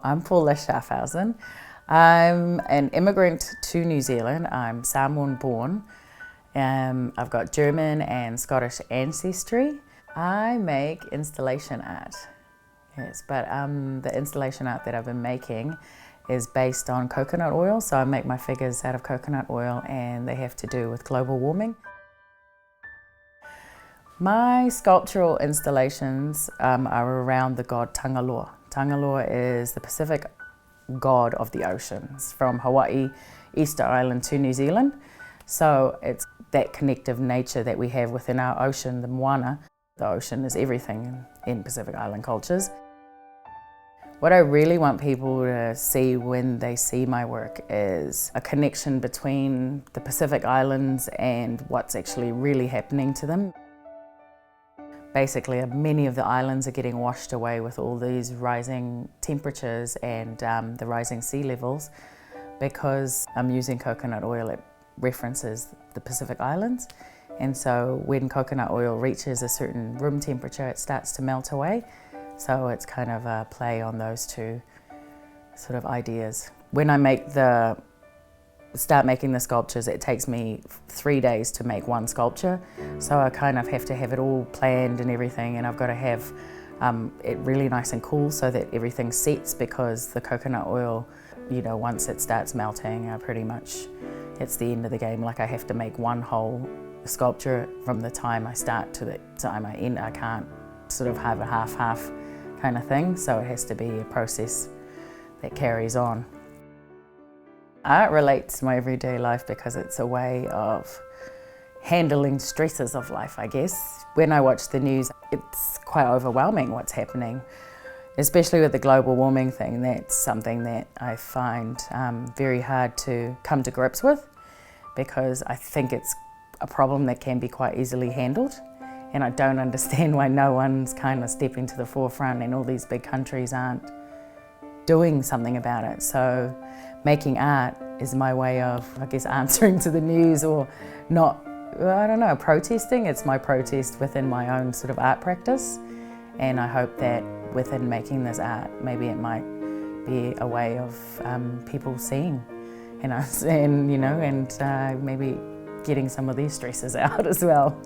I'm Paula Schaafhausen. I'm an immigrant to New Zealand. I'm Samoan born. I've got German and Scottish ancestry. I make installation art. Yes, but the installation art that I've been making is based on coconut oil. So I make my figures out of coconut oil and they have to do with global warming. My sculptural installations are around the god Tagaloa. Tagaloa is the Pacific god of the oceans, from Hawaii, Easter Island to New Zealand. So it's that connective nature that we have within our ocean, the Moana. The ocean is everything in Pacific Island cultures. What I really want people to see when they see my work is a connection between the Pacific Islands and what's actually really happening to them. Basically, many of the islands are getting washed away with all these rising temperatures and the rising sea levels. Because I'm using coconut oil, it references the Pacific Islands. And so when coconut oil reaches a certain room temperature, it starts to melt away. So it's kind of a play on those two sort of ideas. When I start making the sculptures, it takes me 3 days to make one sculpture. So I kind of have to have it all planned and everything, and I've got to have it really nice and cool so that everything sets, because the coconut oil, once it starts melting, pretty much it's the end of the game. Like, I have to make one whole sculpture from the time I start to the time I end. I can't sort of have a half-half kind of thing, so it has to be a process that carries on. Art relates to my everyday life because it's a way of handling stresses of life, I guess. When I watch the news, it's quite overwhelming what's happening, especially with the global warming thing. That's something that I find very hard to come to grips with, because I think it's a problem that can be quite easily handled. And I don't understand why no one's kind of stepping to the forefront and all these big countries aren't doing something about it. So making art is my way of, I guess, answering to the news, or not, I don't know, protesting. It's my protest within my own sort of art practice. And I hope that within making this art, maybe it might be a way of people seeing us and, and maybe getting some of these stresses out as well.